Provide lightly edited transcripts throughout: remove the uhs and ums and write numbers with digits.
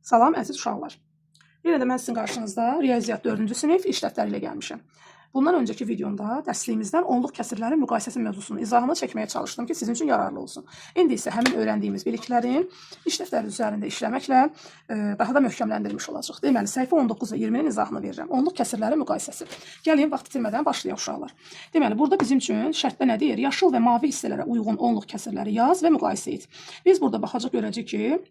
Salam əziz uşaqlar. Yenə də mən sizin qarşınızda Riyaziyyat 4-cü sinif iş dəftəri ilə gəlmişəm. Bundan öncəki videomda dərsliyimizdən onluq kəsirlərin müqayisəsi mövzusunu izahını çəkməyə çalışdım ki, sizin üçün yararlı olsun. İndi isə həmin öyrəndiyimiz biliklərin iş dəftəri üzərində işləməklə daha da möhkəmləndirilmiş olacaq. Deməli, səhifə 19 və 20-nin izahını verirəm. Onluq kəsirlərin müqayisəsi. Gəlin, vaxt itirmədən başlayaq uşaqlar. Deməli, burada bizim üçün şərtdə nə deyir? Yaşıl və mavi hissələrə uyğun onluq kəsirləri yaz və müqayisə et. Biz burada baxacaq görəcək ki,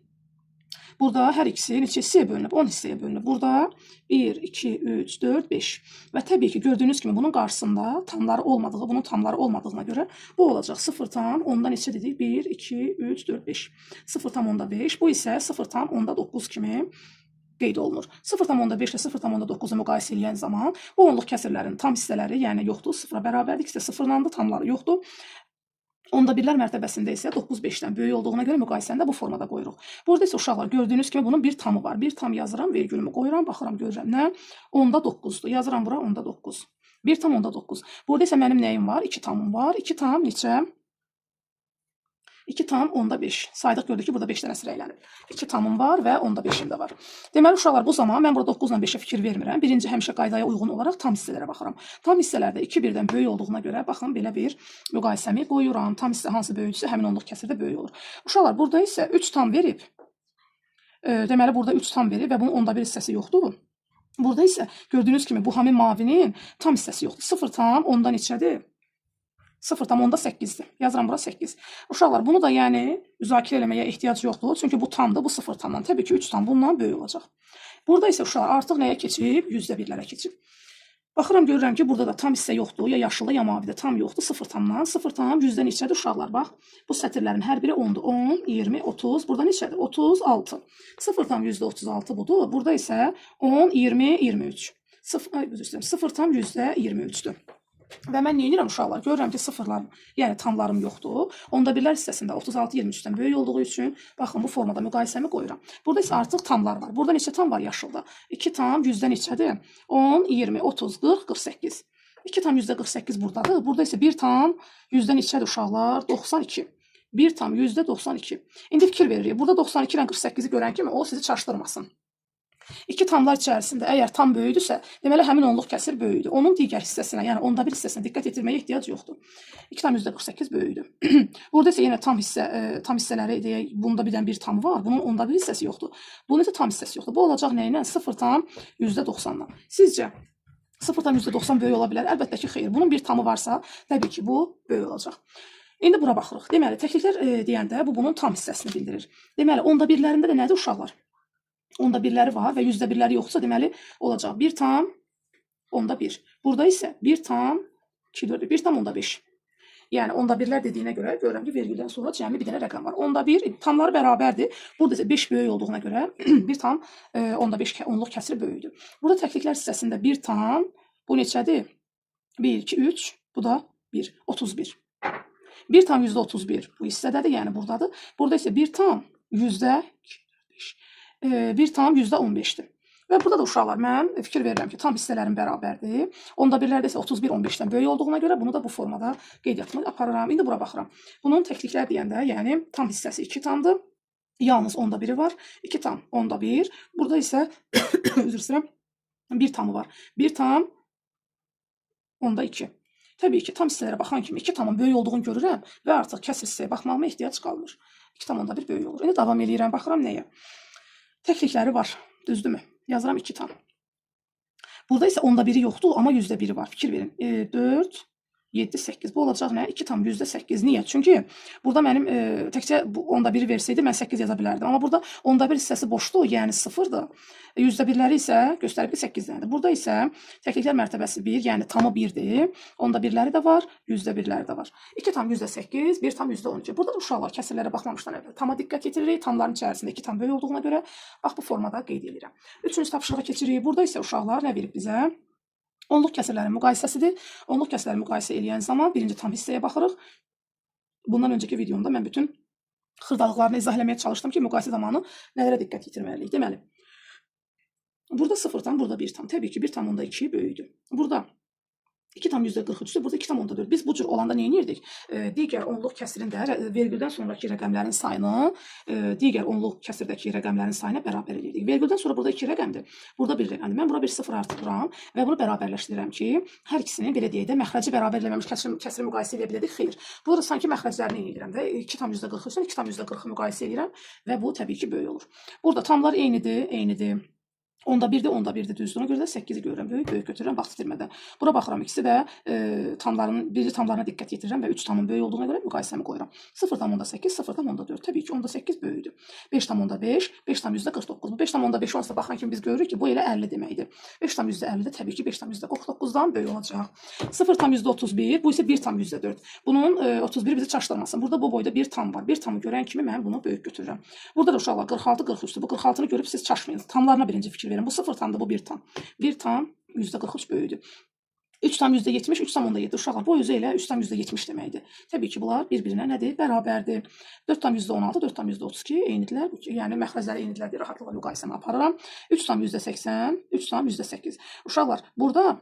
burada hər ikisi neçə hissəyə bölünüb? 10 hissəyə bölünüb. Burada 1, 2, 3, 4, 5. Və təbii ki, gördüyünüz kimi bunun qarşısında tamları olmadığı, bunun tamları olmadığına görə bu olacaq 0 tam, onda neçə dedik? 1, 2, 3, 4, 5. 0 tam onda 5. Bu isə 0 tam onda 9 kimi qeyd olunur. 0 tam onda 5 ilə 0 tam onda 9-u müqayisə edən zaman bu onluq kəsirlərin tam hissələri, yəni yoxdur, 0-a bərabərdir. İkisi də 0-landır, tamları yoxdur. Onda birlər mərtəbəsində isə 9 5-dən böyük olduğuna görə müqayisəni də bu formada qoyuruq. Burada isə uşaqlar gördüyünüz kimi bunun bir tamı var. Bir tam yazıram, vergülümü qoyuram, baxıram, görürəm nə? Onda 9-dur. Yazıram bura, onda 9. Bir tam onda 9. Burada isə mənim nəyim var? 2 tamım var. 2 tam neçə? 2 tam onda 5. Saydıq gördük ki, burada 5 dənə sıraylanıb. 2 tamım var və onda 5'im də var. Deməli uşaqlar, bu zaman mən burada 9 ilə 5-ə fikir vermirəm. Birinci həmişə qaydaya uyğun olaraq tam hissələrə baxıram. Tam hissələrdə 2 birdən böyük olduğuna görə baxın belə bir müqayisəmi qoyuram. Tam hissə hansı böyükdürsə həmin onluq kəsirdə böyük olur. Uşaqlar, burada isə 3 tam verib. Deməli burada 3 tam verib və bunun onda bir hissəsi yoxdur. Burada isə gördüyünüz kimi bu həmin mavinin tam hissəsi yoxdur. 0 tam onda neçədir? 0 tam onda 8'dir. Yazıram bura 8. Uşaqlar, bunu da yəni müzakirə eləməyə ehtiyac yoxdur. Çünki bu tamdır, bu 0 tamdan. Təbii ki, 3 tam bundan böyük olacaq. Burada isə uşaqlar artıq nəyə keçib? %1'lərə keçib. Baxıram, görürəm ki, burada da tam hissə yoxdur. Ya yaşılda, ya mavidə tam yoxdur. 0 tamdan. 0 tam yüzdə neçədir uşaqlar? Bax, bu sətirlərin hər biri 10'dur. 10, 20, 30. Burada neçədir? 36. 0 tam %36 budur. Burada isə 10, 20, 23. 0 tam %23'dür. Və mən neyinirəm uşaqlar? Görürəm ki, sıfırlarım, yəni tamlarım yoxdur. Onda birlər hissəsində 36 23-dən böyük olduğu üçün baxın bu formada müqayisəmi qoyuram. Burada isə artıq tamlar var. Burada neçə tam var yaşılda? 2 tam yüzdə neçədir? 10, 20, 30, 40, 48. 2 tam %48 buradadır. Burada isə 1 tam yüzdə neçədir uşaqlar? 92. 1 tam %92. İndi fikir veririk. Burada 92 ilə 48'i görən kimi o sizi çaşdırmasın. İki tamlar içərisində əgər tam böyüdürsə, deməli həmin onluq kəsir böyüdür. Onun digər hissəsinə, yəni onda bir hissəsinə diqqət etdirməyə ehtiyac yoxdur. 2 tam %48 böyüdür. Burada isə yenə tam hissələri deyək, bunda birdən bir tam var. Bunun onda bir hissəsi yoxdur. Bunun isə tam hissəsi yoxdur. Bu olacaq nə ilə? 0 tam %90'dan. Sizcə 0 tam %90 böyük ola bilər? Əlbəttə ki, xeyr. Bunun bir tamı varsa, təbii ki, bu böyük olacaq. İndi bura baxırıq. Deməli, təkliklər deyəndə bu bunun tam hissəsini bildirir. Deməli, onda birlərində də nədir uşaqlar? Onda birləri var və yüzdə birləri yoxsa deməli olacaq 1 tam onda 1. Burada isə 1 tam 2, 4, 1 tam onda 5. Yəni onda birlər dediyinə görə görürəm ki, vergüldən sonra cəmi bir dənə rəqəm var. Onda 1 tamları bərabərdir. Burada isə 5 böyük olduğuna görə 1 tam onda 5 onluq kəsiri böyükdür. Burada təkliklər hissəsində 1 tam bu neçədir? 1, 2, 3, bu da 1, 31. 1 tam %31 bu hissədədir, yəni buradadır. Burada isə 1 tam %1 tam %15'dir. Və burada da uşaqlar mən fikir verirəm ki, tam hissələrin bərabərdir. Onda birlərdə isə 31 15'dən böyük olduğuna görə bunu da bu formada qeydiyyatına aparıram. İndi bura baxıram. Bunun təkliklər deyəndə, yəni tam hissəsi 2 tamdır. Yalnız onda biri var. 2 tam onda 1. Burada isə üzr istəyirəm, 1 tamı var. 1 tam onda 2. Təbii ki, tam hissələrə baxan kimi 2 tamın böyük olduğunu görürəm və artıq kəsir hissəyə baxmağıma ehtiyac qalmır. 2 tam onda 1 böyük olur. İndi davam edirəm, baxıram nəyə? Təklikləri var, düzdürmü? Yazıram 2 tam. Burada isə onda biri yoxdur, amma %1'i var. Fikir verin. 4, 7, 8. Bu olacaq nə? 2 tam %8. Niyə? Çünki burada mənim təkcə onda biri versəydi mən 8 yaza bilərdim. Amma burada onda bir hissəsi boşdur, yəni 0'dır. %1'ləri isə göstərib ki 8 dənədir. Burada isə təkliklər mərtəbəsi 1, yəni tamı 1'dir. Onda birləri də var, %1'ləri də var. 2 tam %8, 1 tam %12. Burada da uşaqlar kəsirlərə baxmamışdan əvvəl tama diqqət yetiririk. Tamların içərisində 2 tam böyük olduğuna görə bax bu formada qeyd edirəm. Üçüncü tapşırığa keçirik. Burada isə uşaqlar nə verib bizə? Onluq kəsirlərin müqayisəsidir. Onluq kəsirləri müqayisə edən zaman birinci tam hissəyə baxırıq. Bundan öncəki videomda mən bütün xırdalıqlarını izah eləməyə çalışdım ki, müqayisə zamanı nələrə diqqət yetirməliyik. Deməli, burada 0 tam, burada 1 tam. Təbii ki, 1 tam onda 2 böyükdür. Burada 2,43-dür. Burada 2,4. Biz bu cür olanda nə edirdik? Digər onluq kəsirin də vergüldən sonraki rəqəmlərin sayını digər onluq kəsirdəki rəqəmlərin sayına bərabər edirdik. Vergüldən sonra burada 2 rəqəmdir. Burada 1 rəqəmdir. Mən bura bir 0 artırıram və bunu bərabərləşdirirəm ki, hər ikisini belə deyək də məxrəci bərabərləməmiş kəsiri müqayisə edə biləcək. Xeyr. Burada sanki məxrəclərini edirəm və 2,43-dən 2,40-ı müqayisə edirəm və bu təbii ki, böyük olur. Burada tamlar eynidir. Onda birdir, onda birdir, düzdür. Ona görə də 8-i görürəm, böyük götürürəm vaxt itirmədən. Bura baxıram, ikisi də biri tamlarına diqqət yetirirəm və 3 tamın böyük olduğuna görə müqayisəmi qoyuram. 0,8, 0,4. Təbii ki, onda 8 böyükdür. 5,5, 5,49. Bu 5,5 olsa baxan kimi biz görürük ki, bu elə 50 deməkdir. 5,50 də təbii ki, 5,49-dan böyük olacaq. 0,31, bu isə 1,4. Bunun 31 bizi çaşdırmasın. Burada bu boyda bir tam var. Bir tamı görən kimi mən bunu böyük götürürəm. Burada da uşaqlar 46, 43-dür. Bu 46-nı görüb siz çaşmayın. Tamlarına birinci fikir verin. Bu 0 tamdır, bu 1 tam. 1 tam %43 böyükdür. 3 tam %70, 3 tam onda 7. Uşaqlar bu özü elə 3 tam %70 deməkdir. Təbii ki, bunlar bir-birinə nədir? Bərabərdir. 4 tam %16, 4 tam %32 eynidirlər. Yəni məxrəcləri eynidirlər deyə rahatlıqla müqayisəni aparıram. 3 tam %80, 3 tam %8. Uşaqlar burada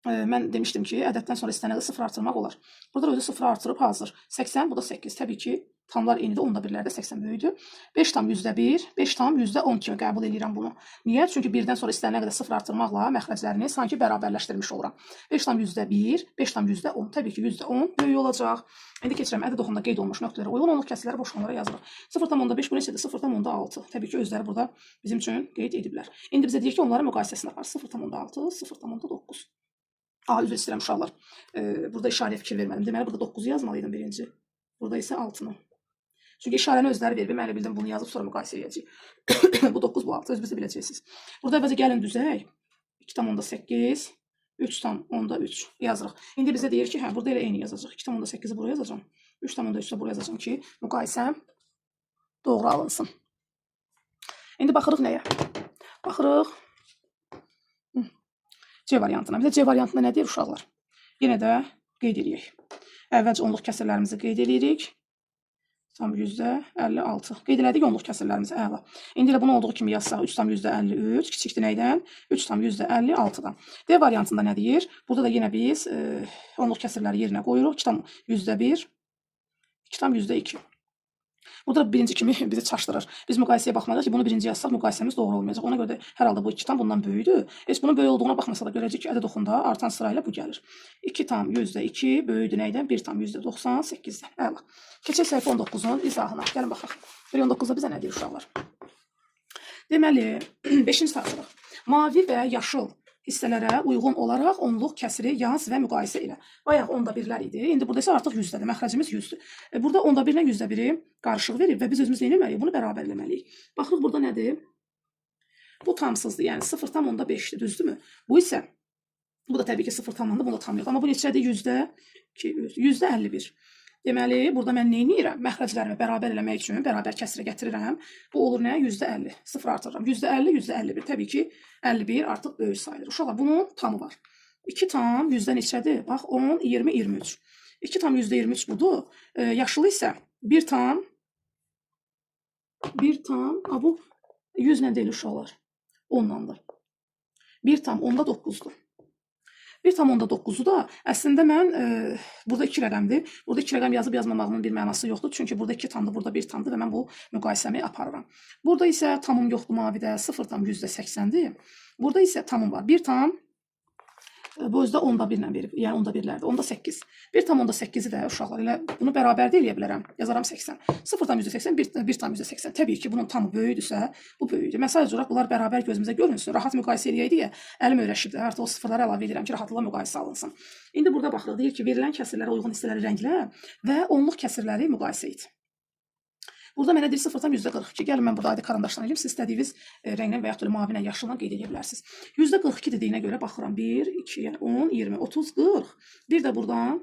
mən demişdim ki, ədəddən sonra istənədə 0 artırmaq olar. Burada özü 0 artırıb hazır. 80, bu da 8. Təbii ki, tamlar eynidir, onda birlərdə 80 böyükdür. 5 tam %1, 5 tam %10 kimi qəbul edirəm bunu. Niyə? Çünki birdən sonra istənilən qədər 0 artırmaqla məxrəclərini sanki bərabərləşdirmiş oluram. 5 tam %1, 5 tam %10. Təbii ki, %10 böyük olacaq. İndi keçirəm ədəd oxumda qeyd olmuş nöqtələrə uyğun onluq kəsirləri boşluqlara yazırıq. 0,5 bu neçədir? 0,6. Təbii ki, özləri burada bizim üçün qeyd ediblər. İndi bizə deyir ki, onların müqayisəsini apar. 0,6, 0,9. Üzr istəyirəm uşaqlar. Burada işarəyə fikir vermədim. Deməli, burada 9-u yazmalıydım birinci. Burada isə 6-nı. Çünki işarəni özləri verib, mən elə bildim bunu yazıb sonra müqayisə edəcəyik. Bu 9, bu 6, özünüzü biləcəksiniz. Burada əvvəlcə gəlin düzək. 2,8, 3,3 yazırıq. İndi bizə deyir ki, burada elə eyni yazacaq. 2,8-i buraya yazacağım. 3,3-ü buraya yazacağım ki, müqayisəm doğru alınsın. İndi baxırıq nəyə? Baxırıq C variantına. Bir də C variantında nə deyir uşaqlar? Yenə də qeyd edirik. Əvvəlcə onluq kəsirlərimizi qeyd edirik. Tam %56. Qeyd elədik onluq kəsirlərimizi. Əla. İndi elə bunu olduğu kimi yazsaq 3,53 kiçikdir nəydən? 3,56-dan. D variantında nə deyir? Burada da yenə biz onluq kəsirləri yerinə qoyuruq. 2,1, 2,2. Burada birinci kimi bizi çaşdırır. Biz müqayisəyə baxmadıq ki, bunu birinci yazsaq müqayisəmiz doğru olmayacaq. Ona görə də hər halda bu 2 tam bundan böyükdür. Heç bunun böyük olduğuna baxmasa da görəcək ki, ədəd oxunda artan sırayla bu gəlir. 2 tam %2 böyükdür nəydən? 1 tam %98-dən. Əla. Keçək səhifə 19-un izahına. Gəlin baxaq. 19-da bizə nə deyir uşaqlar? Deməli, 5-ci tapşırıq. Mavi və yaşıl hissələrə uyğun olaraq onluq kəsiri yaz və müqayisə elə. Bayaq onda birlər idi. İndi burada isə artıq 100-dədir. Məxrəcimiz 100-dür. Burada onda birlə 100-də-1-i qarışıq verib və biz özümüz nə etməliyik? Bunu bərabərləməliyik. Baxırıq burada nədir? Bu tamsızdır. Yəni 0,5-dir. Düzdürmü? Bu isə bu da təbii ki 0,5-dır. Bunda tam yox. Amma bu neçədir? %51. Deməli, burada mən nə edirəm? Məxrəclərimi bərabər eləmək üçün bərabər kəsirə gətirirəm. Bu olur nə? %50. 0 artırıram. %50, %51. Təbii ki, 51 artıq böyük sayılır. Uşaqlar, bunun tamı var. 2 tam yüzdə neçədir? Bax, 10, 20, 23. 2 tam %23 budur. Yaşılı isə 1 tam, bu 100 nə deyil uşaqlar? 10-landır. 1 tam, onda 9-dur. 1,9-u da əslində mən burada 2 rəqəmdir. Burada 2 rəqəm yazıb yazmamağımın bir mənası yoxdur. Çünki burada 2 tamdır, burada 1 tamdır və mən bu müqayisəmi aparıram. Burada isə tamım yoxdur mavidə, 0,80-dir. Burada isə tamım var. 1 tam bu özdə onda 1 ilə verib, yəni onda 1-lərdir. Onda 8. 1,8-i də uşaqlar elə bunu bərabər də eləyə bilərəm. Yazaram 80. 0,80, 1,80. Təbii ki, bunun tamı böyükdürsə, bu böyükdür. Məsəl üçün bunlar bərabər gözümüzə görünsün. Rahat müqayisə eləyək deyə əlim öyrəşibdir. Artıq o sıfırları əlavə edirəm ki, rahatlıqla müqayisə alınsın. İndi burada baxırıq. Deyir ki, verilən kəsirlərə uyğun hissələri rənglə və onluq kəsirləri müqayisə et. Burada mənə deyir 0,42. Gəlin mən burada adi karandaşdan eləyim. Siz istədiyiniz rənglə və yaxud da mavi ilə yaşılla qeyd edə bilərsiniz. %42 dediyinə görə baxıram. 1, 2, yəni 10, 20, 30, 40. Bir də buradan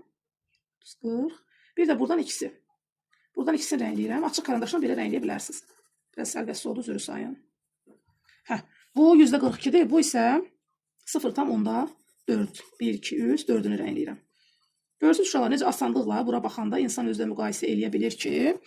40. Bir də buradan ikisi. Buradan ikisini rəngləyirəm. Açıq karandaşla belə rəngləyə bilərsiniz. Biraz sərbəst oldu, üzrü sayın. Bu %42-dir. Bu isə 0,4. 1, 2, 3, 4-ünü rəngləyirəm. Görürsünüz uşaqlar, necə asanlıqla bura baxanda insan özlə müqayisə eləyə bilir ki,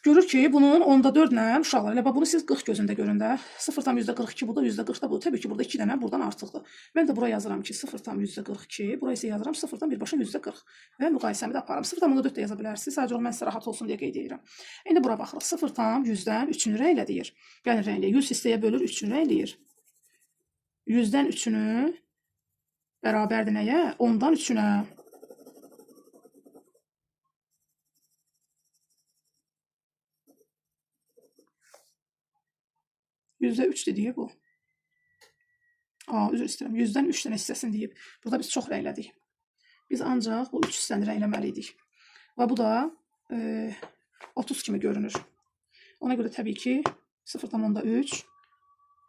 Görür ki, bunun onda 4 ilə uşaqlar, elə bunu siz 40 gözündə görün də. 0,42 bu da, %40 da bu. Təbii ki, burada 2 dənə buradan artıqdır. Mən də bura yazıram ki, 0,42, bura isə yazıram 0-dan birbaşa %40 və müqayisəmi də aparıram. 0,4 də yaza bilərsiniz. Sadəcə olaraq mən sizə rahat olsun deyə qeyd edirəm. İndi bura baxırıq. 0,100-dən 3-ünü rəngləyir. Yəni rəngləyir. 100 hissəyə bölür, 3-ünü rəngləyir. 100-dən 3-ünü bərabərdir nəyə? 10-dan 3-ünə. %3 dediyi bu. Üzr istəyirəm. 100-dən 3 dənə hissəsini deyib. Burada biz çox rənglədik. Biz ancaq bu 3 hissəni rəngləməliydik. Və bu da 30 kimi görünür. Ona görə təbii ki 0,3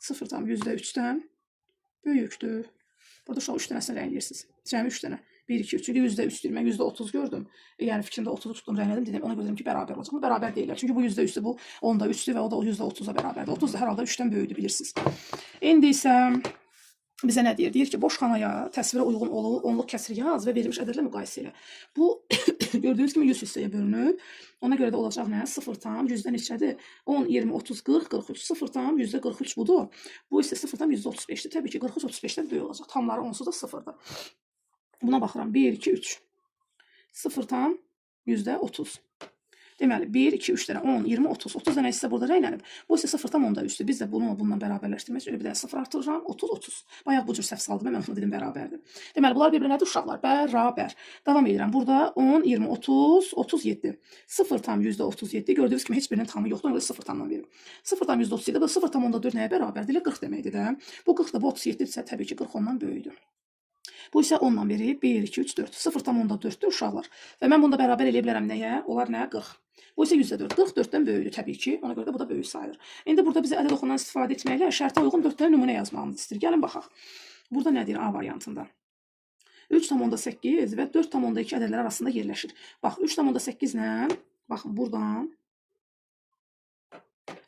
0,3-dən böyükdür. Burada uşaq 3 dənəsini rəngləyirsiniz. Cəmi 3 dənə. 1, 2, 3. %3 deyir. Mən %30 gördüm. Yəni fikrimdə 30-u tutdum, rənglədim dedim. Ona görə dedim ki, bərabər olacaq. Bu bərabər deyirlər. Çünki bu %3-dür, bu 10-da 3-dür və o da %30-a bərabərdir. 30 da hər halda 3-dən böyükdür, bilirsiniz. İndi isə bizə nə deyir? Deyir ki, boş xanaya təsvirə uyğun onluq kəsir yaz və verilmiş ədədlə müqayisə elə. Bu gördüyünüz kimi 100 hissəyə bölünüb. Ona görə də olacaq nə? 0,100-dən neçədir? 10, 20, 30, 40, 43. 0,43 budur. Bu isə 0,35-dir. Təbii ki, 43 35-dən böyük olacaq. Tamları onsuz da 0-dır. Buna baxıram. 1, 2, 3. 0,30. Deməli, 1, 2, 3 dənə, 10, 20, 30. 30 dənə hissə burada rənglənib. Bu isə 0,3-dür. Biz də bunu bununla bərabərləşdirmək üçün bir dənə 0 artırıram. 30, 30. Bayaq bu cür səhv saldım. Mən onu dedim bərabərdir. Deməli, bunlar bir-birinədir uşaqlar. Bərabər. Davam edirəm. Burada 10, 20, 30, 37. 0,37. Gördüyünüz kimi heç birinin tamı yoxdur. Ona görə 0,dan verim. 0,37. Bu 0,4 nəyə bərabərdir? 40 deməkdir də. Bu 40 da bu 37 isə təbii ki 40 ondan böyükdür. Bu isə 10-dan verib 1, 2, 3, 4. 0,4-dür uşaqlar. Və mən bunda bərabər eləyə bilərəm nəyə? Onlar nə? 40. Bu isə %4. 44-dən böyükdür təbii ki. Ona görə də bu da böyük sayılır. İndi burada bizə ədəd oxundan istifadə etməklə şərtə uyğun 4 dənə nümunə yazmağımız istəyir. Gəlin baxaq. Burada nə deyir A variantında? 3,8 və 4,2 ədədlər arasında yerləşir. Bax, 3,8 ilə, baxın, buradan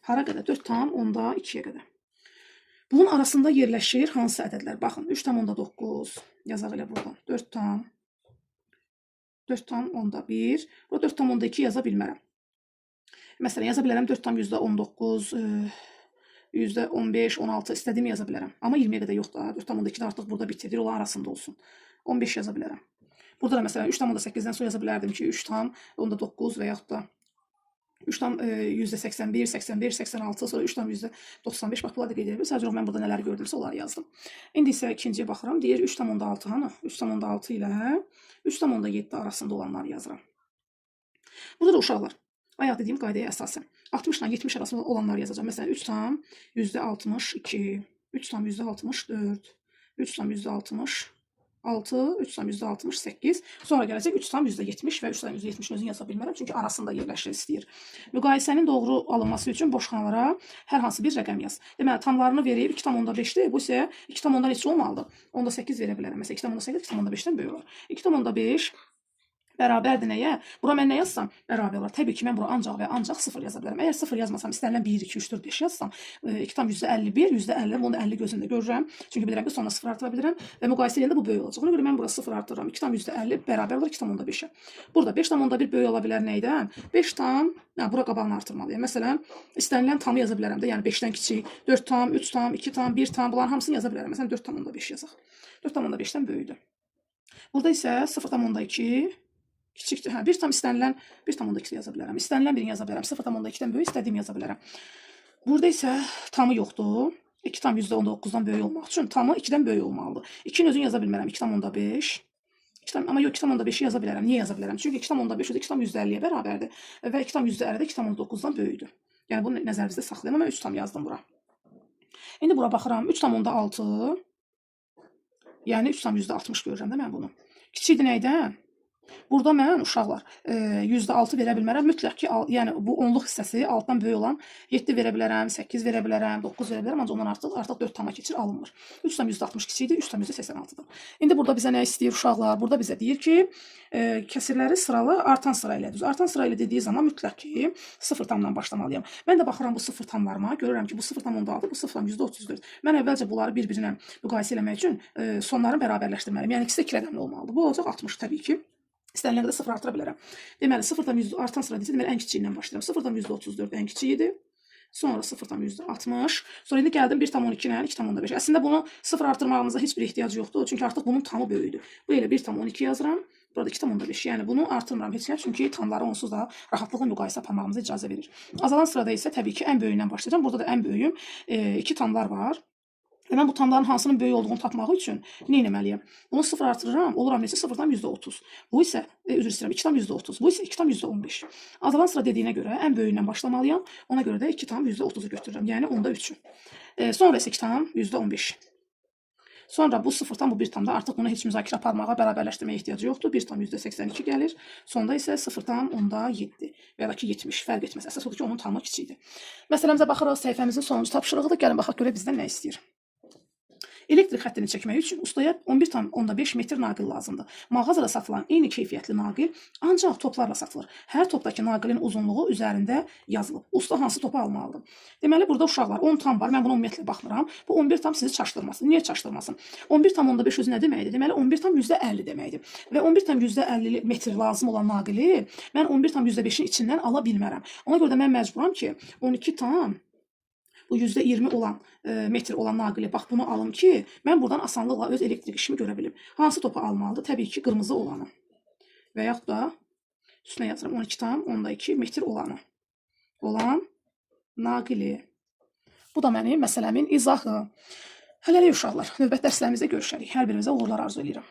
hara qədər? 4,2-yə qədər. Bunun arasında yerləşir hansı ədədlər? Baxın, 3,9 yazaq elə buradan. 4,1. Burada 4,2 yaza bilmərəm. Məsələn, yaza bilərəm 4,19, %15, 16 istədiyimi yaza bilərəm. Amma 20-yə qədər yox da. 4,2 artıq burada bitir. Onlar arasında olsun. 15 yaza bilərəm. Burada da məsələn 3,8-dən sonra yaza bilərdim ki, 3,9 və yaxud da 3,81, 85, 86, sonra 3,95. Bax, bunlar da qeyd edir. Sadəcə mən burada nələr gördümsə, onları yazdım. İndi isə ikinciyə baxıram. Deyir 3,6 hanı? 3,6 ilə 3,7 arasında olanları yazıram. Burada da uşaqlar, bayaq dediyim qaydaya əsasən 60 ilə 70 arasında olanları yazacağım. Məsələn, 3,62, 3,64, 3,66, 3,68. Sonra gələcək 3,70 və 3,70 özünü yaza bilmərəm. Çünki arasında yerləşir istəyir. Müqayisənin doğru alınması üçün boş xanalara hər hansı bir rəqəm yaz. Deməli, tamlarını verib 2,5-dir. Bu isə 2,5 neçə olmalıdır? 10,8 verə bilərəm. Məsələn, 2,8 2,5-dən böyük olur. 2,5 bərabərdir nəyə? Bura mən nə yazsam bərabər olar. Təbii ki, mən bura ancaq və ancaq 0 yaza bilərəm. Əgər 0 yazmasam, istənilən 1, 2, 3, 4, 5 yazsam, 2,51, %50, bunu da 50 gözündə görürəm. Çünki bilirəm ki, sonra 0 artıra bilirəm və müqayisə edəndə bu böyük olacaq. Ona görə mən bura 0 artırıram. 2,50 bərabər olur 2,5-ə. Burada 5,1 böyük ola bilər nəydən? 5 tam, bura qabağını artırmalıyam. Məsələn, istənilən tamı yaza bilərəm də, yəni 5-dən kiçik, 4 tam, 3 tam, 2 tam, 1 tam, bunların hamısını yaza bilərəm. Məsələn, 4,5 yazaq. 4,5-dən böyükdür. Burada isə 0,2 kiçikdir. Hə, 1 tam istənilən 1,2 yaza bilərəm. İstənilən birini yaza bilərəm. 0,2-dən böyük istədiyimi yaza bilərəm. Burada isə tamı yoxdur. 2 tam %19-dan böyük olmaq üçün tamı 2-dən böyük olmalıdır. 2-ni özünü yaza bilmərəm. 2,5. Amma yox, 2,5-i yaza bilərəm. Niyə yaza bilərəm? Çünki 2,5 o da 2,50-yə bərabərdir və 2,50 də 2,9-dan böyükdür. Yəni bunu nəzərinizdə saxlayın. Amma mən 3 tam yazdım bura. İndi bura baxıram. 3,6. Yəni 3,60 görürəm də mən bunu. Kiçikdir nəydən? Burada mən uşaqlar %6 verə bilmərəm. Mütləq ki, yəni bu onluq hissəsi altdan böyük olan 7 verə bilərəm, 8 verə bilərəm, 9 verə bilərəm. Ancaq ondan artıq 4 tama keçir, alınmır. 3,60 kiçikdir, 3,86-dır. İndi burada bizə nə istəyir uşaqlar? Burada bizə deyir ki, kəsirləri sıralı artan sıra ilə düz. Artan sıra ilə dediyi zaman mütləq ki, 0 tamdan başlamalıyam. Mən də baxıram bu 0 tamlarıma, görürəm ki, bu 0,6, bu 0,34. Mən əvvəlcə bunları bir-birinə müqayisə eləmək üçün sonları bərabərləşdirməliyəm. Yəni ikisi də 2 rəqəmli olmalıdır. Bu olacaq 60 təbii ki. İstənilən qədər 0 artıra bilərəm. Deməli 0,100 artan sıra deyilsə, deməli ən kiçiyindən başlayıram. 0,34 ən kiçiyi idi. Sonra 0,60. Sonra indi gəldim 1,12 ilə 2,5. Əslində bunu 0 artırmağımıza heç bir ehtiyac yoxdur. Çünki artıq bunun tamı böyükdür. Bu ilə 1,12 yazıram. Burada 2,5. Yəni bunu artırmıram heç nə. Çünki tamları onsuz da rahatlıqla müqayisə aparmağımıza icazə verir. Azalan sırada isə təbii ki, ən böyüyündən başlayacağam. Burada da ən böyüyüm 2 tamlar var. Və mən bu tamların hansının böyük olduğunu tapmaq üçün nə etməliyəm? Bunu 0 artırıram, oluram neçə? 0,30. Bu isə üzr istəyirəm, 2,30. Bu isə 2,15. Azalan sıra dediyinə görə ən böyüyündən başlamalıyam. Ona görə də 2,30'u götürürəm. Yəni onda 3'ü. Sonra isə 2,15. Sonra bu 0'dan bu 1 tamda artıq bunu heç müzakirə aparmağa, bərabərləşdirməyə ehtiyacı yoxdur. 1,82 gəlir. Sonda isə 0,7 və ya da ki 70 fərq etməz. Əsas odur ki, onun tamı kiçikdir. Məsələmizə baxırıq, səhifəmizin sonuncu tapşırığıdır. Gəlin baxaq görə bizdən nə istəyir. Elektrik xəttini çəkmək üçün ustaya 11,5 metr naqil lazımdır. Mağazada satılan eyni keyfiyyətli naqil ancaq toplarla satılır. Hər topdakı naqilin uzunluğu üzərində yazılıb. Usta hansı topu almalıdır? Deməli, burada uşaqlar 10 tam var. Mən buna ümumiyyətlə baxmıram. Bu 11 tam sizi çaşdırmasın. Niyə çaşdırmasın? 11,5 özü nə deməkdir? Deməli, 11,50 deməkdir. Və 11,50 metr lazım olan naqili mən 11,5'in içindən ala bilmərəm. Ona görə də mən məcburam ki, 12 tam bu %20 olan metr olan naqili bax bunu alım ki, mən buradan asanlıqla öz elektrik işimi görə bilim. Hansı topu almalıdır? Təbii ki, qırmızı olanı. Və yaxud da üstünə yazıram 12,2 metr olanı. Olan naqili. Bu da mənim məsələmin izahı. Hələlik uşaqlar, növbət dərslərimizdə görüşərik. Hər birinizə uğurlar arzu edirəm.